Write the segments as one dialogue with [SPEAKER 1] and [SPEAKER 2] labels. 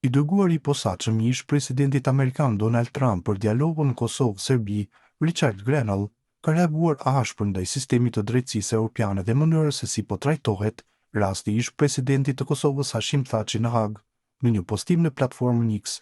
[SPEAKER 1] I dërguari i posaçëm i ish presidentit amerikan Donald Trump për dialogun në Kosovë-Serbi, Richard Grenell, ka reaguar ashpër ndaj sistemit të drejtësisë evropiane dhe mënyrës se si po trajtohet rasti i ish presidentit të Kosovës Hashim Thaçi në Hag. Në një postim në platformën X,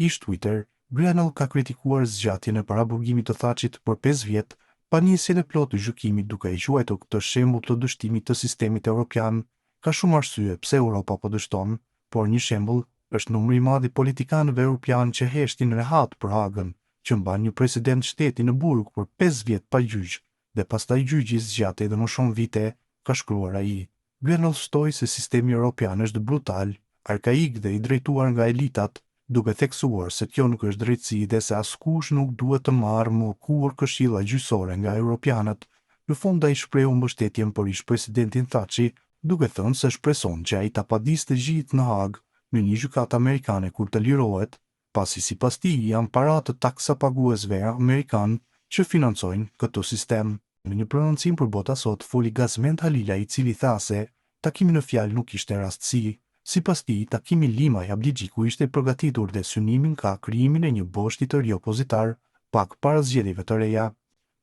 [SPEAKER 1] ish Twitter, Grenell ka kritikuar zgjatjen e paraburgimit të Thaçit për 5 vjet, pa nisjen e plotë të gjykimit duke i quajtur këtë shembull të dështimit të sistemit evropian. Ka shumë arsye pse Europa po dështon, por një shembull është numri i madh i politikanëve evropian që heshtin rehat për Hagën, që mban një president shteti në burg për 5 vjet pa gjyq, dhe pastaj gjyqi zgjat edhe më shumë vite, ka shkruar ai. Grenell shtoi se sistemi evropian është brutal, arkaik dhe i drejtuar nga elitat, duke theksuar se kjo nuk është drejtësi dhe se askush nuk duhet të marrë më kur këshilla gjyqësore nga europianët. Në fund ai shprehu mbështetjen për ish presidentin Thaçi, duke thënë se shpreson që ai ta padisë të gjithë në Hag në një gjykatë amerikane kur të lirohet, pasi sipas tij janë paratë të taksapaguesve amerikan që financojnë këtë sistem. Në një prononcim për Bota Sot foli Gazmend Halila, i cili tha se takimi në fjalë nuk ishte rastësi. Sipas tij, takimi Limaj Abdigjiku ishte përgatitur dhe synimin ka krijimin e një boshti të ri opozitar pak para zgjedhjeve të reja.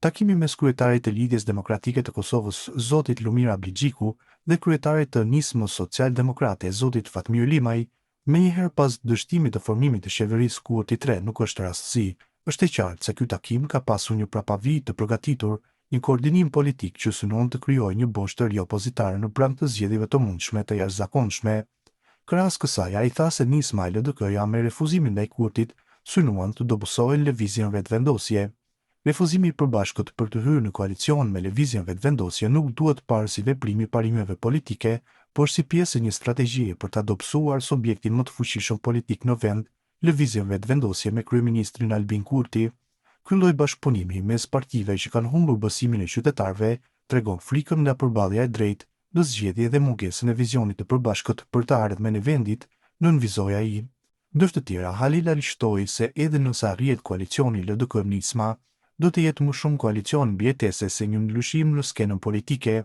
[SPEAKER 1] Takimi mes kryetarit të Lidhjes Demokratike të Kosovës, zotit Lumir Abdigjiku, dhe kryetarit të Nismës Social-Demokrate, zotit Fatmir Limaj, menjëherë pas dështimit të formimit të qeverisë Kurti 3 nuk është rastësi. Është e qartë se ky takim ka pasur një prapavi të përgatitur, një koordinim politik që synon të krijojë një boshtë të ri opozitar në prag të zgjedhjeve të mundshme të jashtëzakonshme. Krahas kësaj, ai tha se nisma e LDK-ja me refuzimin ndaj Kurtit synuan të dobësojnë lëvizjen vetëvendosje. Refuzimi i përbashkët për të hyrë në koalicion me lëvizjen vetëvendosje nuk duhet parë si veprim i parimeve politike, por si pjesë e një strategjie për të dobësuar subjektin më të fuqishëm politik në vend, lëvizjen vetëvendosje me kryeministrin Albin Kurti. Ky lloj bashkëpunimi mes partive që kanë humbur besimin e qytetarëve tregon frikën nga përballja e drejtë në zgjedhje dhe mungesën e vizionit të përbashkët për të ardhmen e vendit, nënvizoi ai. Ndër të tjera, Halila lishtoi se edhe nëse arrihet koalicioni LDK-Nisma, do të jetë më shumë koalicion mbjetese se një ndryshim në skenën politike.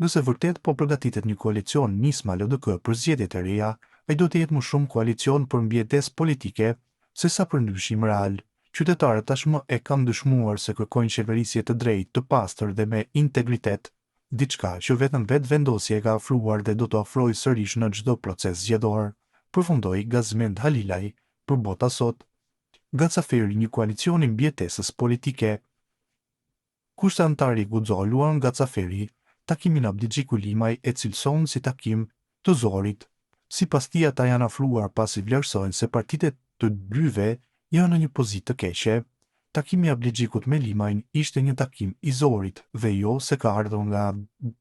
[SPEAKER 1] Nëse vërtet po përgatitet një koalicion Nisma-LDK për zgjedhjet e reja, ai do të jetë më shumë koalicion për mbjetesë politike sesa për ndryshim real. Qytetarët tashmë e kanë dëshmuar se kërkojnë qeverisje të drejtë, të pastër dhe me integritet, diçka që vetëm vetëvendosja e ka ofruar dhe do të ofrojë sërish në çdo proces zgjedhor, përfundoi Gazmend Halilaj për Bota Sot. Gacaferi një koalicioni mbjetesës politike. Kurse antari guxoi Luan Gacaferi, takimin Abdigjiku Limaj e cilëson si takim të zorit. Sipas tij ata janë afruar pasi vlerësojnë se partitë të dyve janë në një pozitë të keqe. Takimi i Abdigjikut me Limajin ishte një takim i zorit dhe jo se ka ardhur nga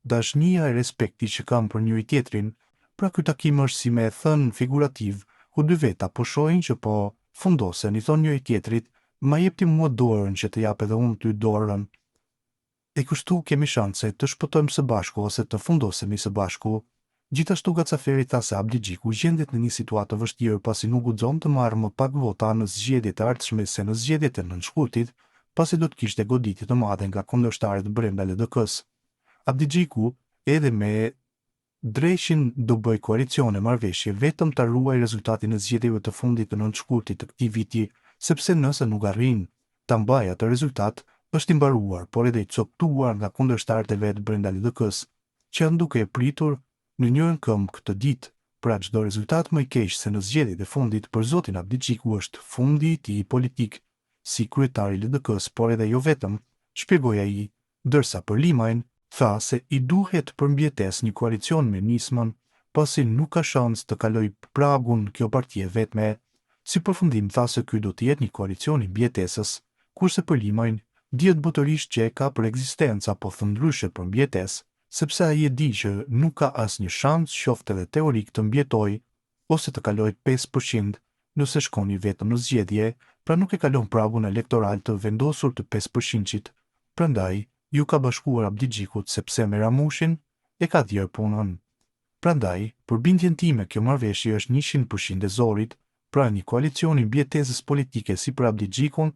[SPEAKER 1] dashnia e respekti që kanë për njëri tjetrin. Pra ky takim është si me thënë figurativ, ku dy veta po shohin që po fundosen, i thonë njëri tjetrit, ma jepti mua dorën që të jap edhe unë ty dorën. E kështu kemi shanse të shpëtojmë së bashku ose të fundosemi së bashku. Gjithashtu Gacaferi tha se Abdigjiku gjendet në një situatë të vështirë pasi nuk guxon të marrë më pak vota në zgjedhjet e ardhshme se në zgjedhjet e nënshkurtit, pasi do të kishte goditje të madhe nga kundërshtarët brenda LDK-s. Abdigjiku edhe me Dreshin do bëj koalicione marrëveshje vetëm ta ruaj rezultatin e zgjedhjeve të fundit të nënshkurtit të këtij viti, sepse nëse nuk arrin ta mbajë atë rezultat, është i mbaruar, por edhe i coptuar nga kundërshtarët e vet brenda LDK-s, që janë duke e pritur në njërin këmbë këtë ditë. Pra çdo rezultat më i keq se në zgjedhjet e fundit për zotin Abdigjiku është fundi i tij politik si kryetari i LDK-s, por edhe jo vetëm, shpjegoi ai, ndërsa për Limajin tha se i duhet përmbjetes një koalicion me Nismën, pasi nuk ka shans të kaloj pragun kjo parti e vetme. Si përfundim tha se ky do të jetë një koalicion i mbjetesës, kurse për Limajin dihet botërisht që e ka për ekzistenca po thëndryshe për mbjetes, sepse ai e di që nuk ka asnjë shans qoftë edhe teorik të mbjetojë ose të kalojë 5% nëse shkoni vetëm në zgjedhje, pra nuk e kalon pragun elektoral të vendosur të 5%-it. Prandaj ju ka bashkuar Abdigjikut sepse me Ramushin e ka dhirë punën. Prandaj, për bindjen time kjo marrëveshje është 100% e zorit, pra një koalicion i mbjetesës politike si për Abdigjikun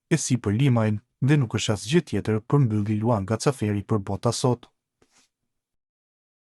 [SPEAKER 1] e si për Limajin, dhe nuk është asgjë tjetër, përmbylli Luan Gacaferi për Bota Sot.